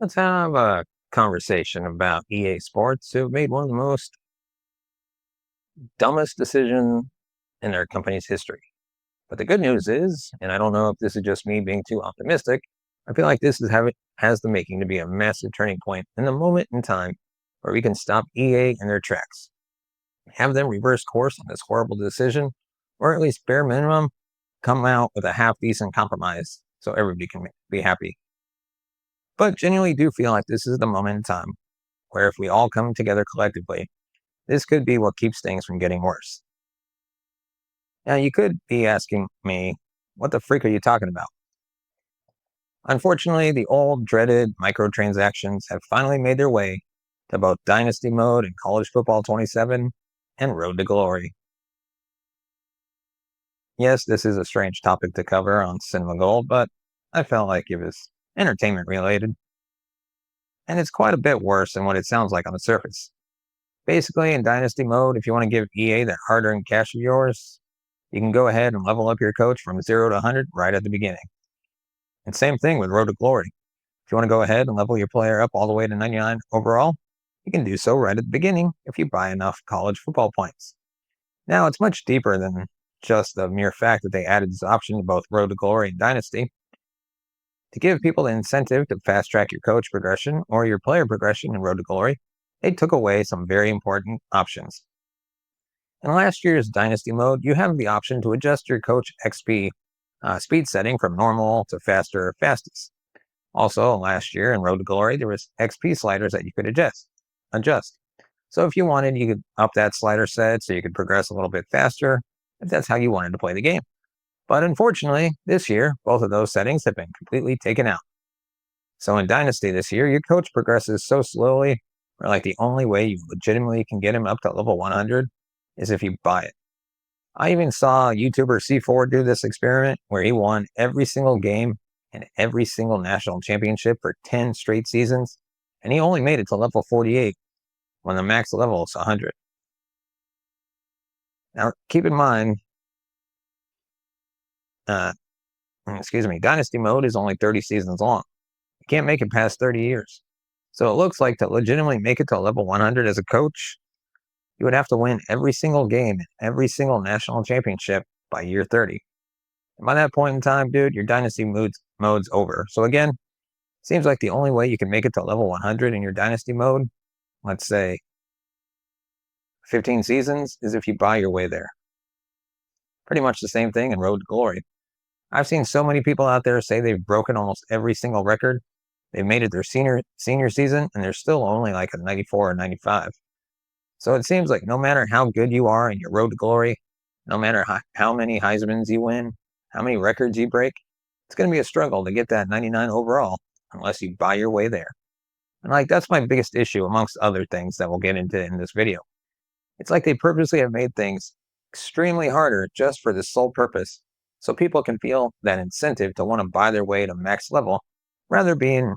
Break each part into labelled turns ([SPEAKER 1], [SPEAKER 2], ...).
[SPEAKER 1] Let's have a conversation about EA Sports, who made one of the most dumbest decisions in their company's history. But the good news is, and I don't know if this is just me being too optimistic, I feel like has the making to be a massive turning point in the moment in time where we can stop EA in their tracks, have them reverse course on this horrible decision, or at least bare minimum, come out with a half decent compromise so everybody can be happy. But genuinely do feel like this is the moment in time where if we all come together collectively, this could be what keeps things from getting worse. Now, you could be asking me, what the freak are you talking about? Unfortunately, the old dreaded microtransactions have finally made their way to both Dynasty Mode and College Football 27 and Road to Glory. Yes, this is a strange topic to cover on Cinema Gold, but I felt like it was entertainment related. And it's quite a bit worse than what it sounds like on the surface. Basically, in Dynasty Mode, if you want to give EA that hard-earned cash of yours, you can go ahead and level up your coach from 0 to 100 right at the beginning. And same thing with Road to Glory. If you want to go ahead and level your player up all the way to 99 overall, you can do so right at the beginning if you buy enough college football points. Now, it's much deeper than just the mere fact that they added this option to both Road to Glory and Dynasty. To give people the incentive to fast-track your coach progression or your player progression in Road to Glory, they took away some very important options. In last year's Dynasty Mode, you have the option to adjust your coach XP speed setting from normal to faster or fastest. Also, last year in Road to Glory, there was XP sliders that you could adjust. So if you wanted, you could up that slider set so you could progress a little bit faster if that's how you wanted to play the game. But unfortunately, this year, both of those settings have been completely taken out. So in Dynasty this year, your coach progresses so slowly, or like the only way you legitimately can get him up to level 100 is if you buy it. I even saw YouTuber C4 do this experiment where he won every single game and every single national championship for 10 straight seasons, and he only made it to level 48 when the max level is 100. Now, keep in mind, Dynasty Mode is only 30 seasons long. You can't make it past 30 years. So it looks like to legitimately make it to level 100 as a coach, you would have to win every single game, every single national championship by year 30. And by that point in time, dude, your Dynasty mode's over. So again, seems like the only way you can make it to level 100 in your Dynasty mode, let's say 15 seasons, is if you buy your way there. Pretty much the same thing in Road to Glory. I've seen so many people out there say they've broken almost every single record. They've made it their senior season, and they're still only like a 94 or 95. So it seems like no matter how good you are in your Road to Glory, no matter how many Heismans you win, how many records you break, it's going to be a struggle to get that 99 overall unless you buy your way there. And like that's my biggest issue amongst other things that we'll get into in this video. It's like they purposely have made things extremely harder just for this sole purpose, so people can feel that incentive to want to buy their way to max level rather being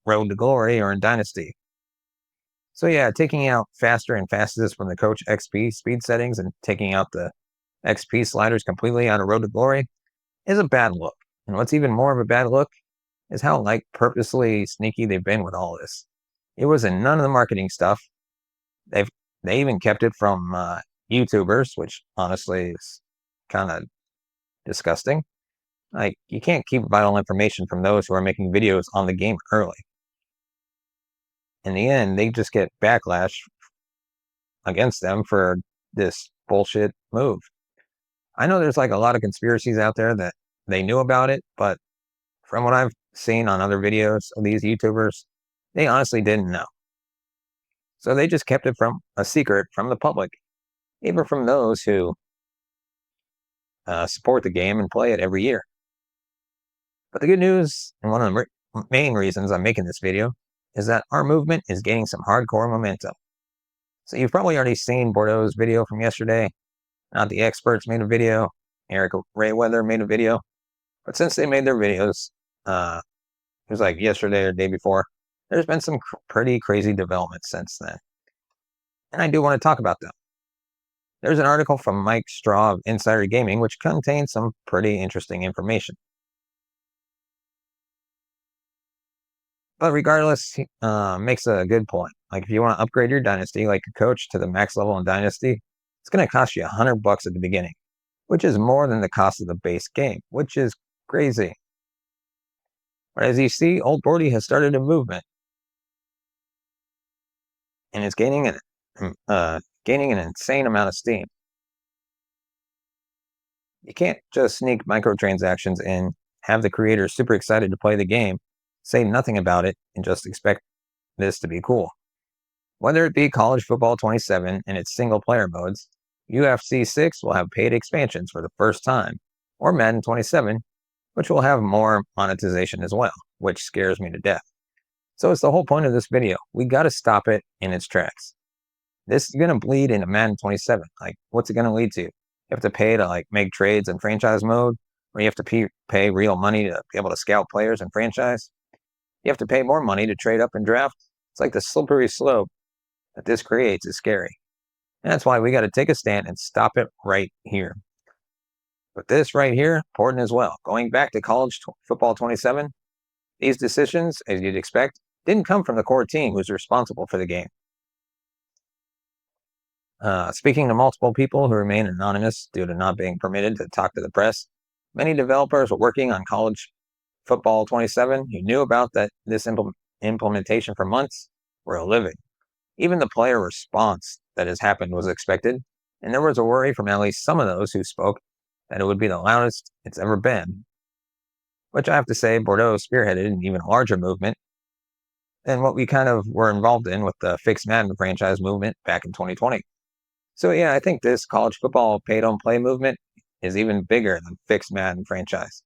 [SPEAKER 1] Road to Glory or in Dynasty. So yeah, taking out faster and fastest from the coach XP speed settings and taking out the XP sliders completely out of Road to Glory is a bad look. And what's even more of a bad look is how like purposely sneaky they've been with all this. It was in none of the marketing stuff. They even kept it from YouTubers, which honestly is kind of disgusting. Like you can't keep vital information from those who are making videos on the game early. In the end, they just get backlash against them for this bullshit move. I know there's like a lot of conspiracies out there that they knew about it, but from what I've seen on other videos of these YouTubers, they honestly didn't know. So they just kept it from a secret from the public, even from those who support the game and play it every year. But the good news, and one of the main reasons I'm making this video, is that our movement is gaining some hardcore momentum. So you've probably already seen Bordeaux's video from yesterday. Not the Experts made a video. Eric Rayweather made a video. But since they made their videos, it was like yesterday or the day before, there's been some pretty crazy developments since then. And I do want to talk about them. There's an article from Mike Straw of Insider Gaming, which contains some pretty interesting information. But regardless, he makes a good point. Like if you want to upgrade your dynasty, like a coach, to the max level in dynasty, it's going to cost you $100 at the beginning, which is more than the cost of the base game, which is crazy. But as you see, Old Bordy has started a movement, and it's gaining an insane amount of steam. You can't just sneak microtransactions in, have the creators super excited to play the game, say nothing about it, and just expect this to be cool. Whether it be College Football 27 and its single player modes, UFC 6 will have paid expansions for the first time, or Madden 27, which will have more monetization as well, which scares me to death. So it's the whole point of this video. We got to stop it in its tracks. This is going to bleed into Madden 27. Like, what's it going to lead to? You have to pay to make trades in franchise mode, or you have to pay real money to be able to scout players in franchise. You have to pay more money to trade up and draft. It's like the slippery slope that this creates is scary. And that's why we got to take a stand and stop it right here. But this right here, important as well. Going back to College Football 27, these decisions, as you'd expect, didn't come from the core team who's responsible for the game. Speaking to multiple people who remain anonymous due to not being permitted to talk to the press, many developers were working on College Football 27 who knew about this implementation for months were livid. Even the player response that has happened was expected, and there was a worry from at least some of those who spoke that it would be the loudest it's ever been, which I have to say Bordeaux spearheaded an even larger movement than what we kind of were involved in with the Fix Madden franchise movement back in 2020. So yeah, I think this college football pay-don't-play movement is even bigger than Fix Madden franchise.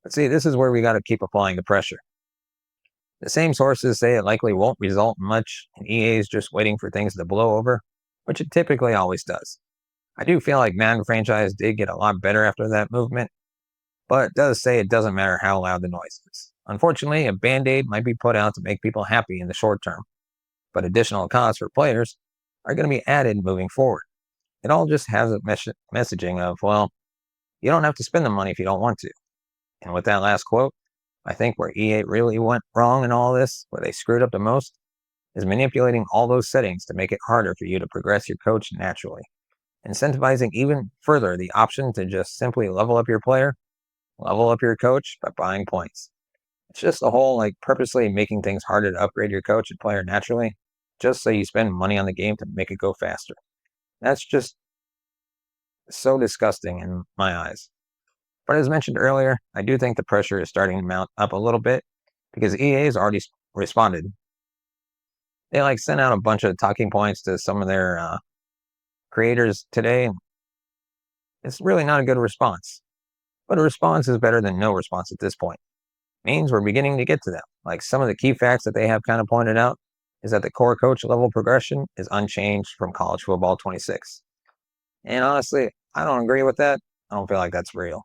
[SPEAKER 1] But see, this is where we got to keep applying the pressure. The same sources say it likely won't result in much, and EA is just waiting for things to blow over, which it typically always does. I do feel like Madden franchise did get a lot better after that movement, but it does say it doesn't matter how loud the noise is. Unfortunately, a band-aid might be put out to make people happy in the short term, but additional costs for players are going to be added moving forward. It all just has a messaging of, well, you don't have to spend the money if you don't want to. And with that last quote, I think where EA really went wrong in all this, where they screwed up the most, is manipulating all those settings to make it harder for you to progress your coach naturally, incentivizing even further the option to just simply level up your player, level up your coach by buying points. It's just a whole purposely making things harder to upgrade your coach and player naturally, just so you spend money on the game to make it go faster. That's just so disgusting in my eyes. But as mentioned earlier, I do think the pressure is starting to mount up a little bit because EA has already responded. They sent out a bunch of talking points to some of their creators today. It's really not a good response. But a response is better than no response at this point. It means we're beginning to get to them. Some of the key facts that they have kind of pointed out is that the core coach level progression is unchanged from College Football 26. And honestly, I don't agree with that. I don't feel like that's real.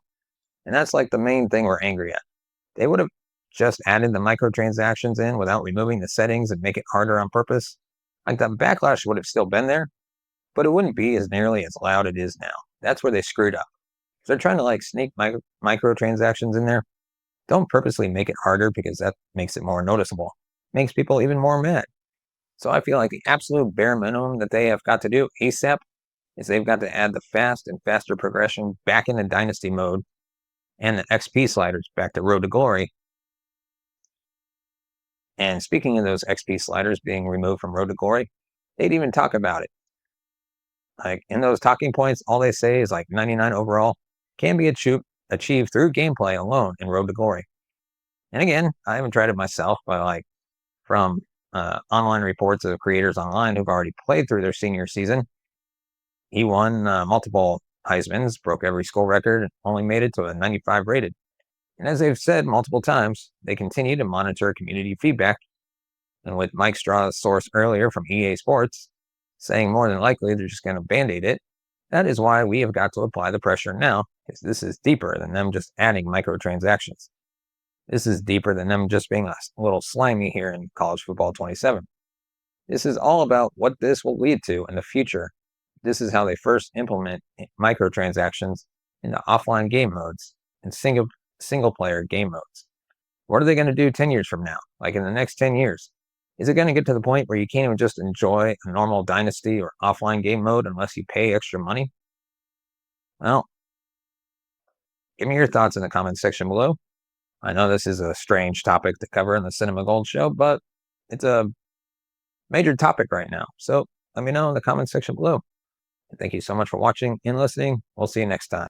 [SPEAKER 1] And that's the main thing we're angry at. They would have just added the microtransactions in without removing the settings and make it harder on purpose. The backlash would have still been there, but it wouldn't be as nearly as loud it is now. That's where they screwed up. If they're trying to sneak microtransactions in there, don't purposely make it harder because that makes it more noticeable. Makes people even more mad. So I feel like the absolute bare minimum that they have got to do ASAP is they've got to add the fast and faster progression back into Dynasty mode and the XP sliders back to Road to Glory. And speaking of those XP sliders being removed from Road to Glory, they'd even talk about it. In those talking points, all they say is 99 overall can be achieved through gameplay alone in Road to Glory. And again, I haven't tried it myself, but from online reports of creators online who've already played through their senior season, he won multiple Heismans, broke every school record, and only made it to a 95 rated. And as they've said multiple times, they continue to monitor community feedback. And with Mike Straw's source earlier from EA Sports saying more than likely they're just going to band-aid it, that is why we have got to apply the pressure now, because this is deeper than them just adding microtransactions. This is deeper than them just being a little slimy here in College Football 27. This is all about what this will lead to in the future. This is how they first implement microtransactions into offline game modes and single-player game modes. What are they going to do 10 years from now? Like in the next 10 years? Is it going to get to the point where you can't even just enjoy a normal Dynasty or offline game mode unless you pay extra money? Well, give me your thoughts in the comments section below. I know this is a strange topic to cover in the Cinema Gold show, but it's a major topic right now. So let me know in the comments section below. Thank you so much for watching and listening. We'll see you next time.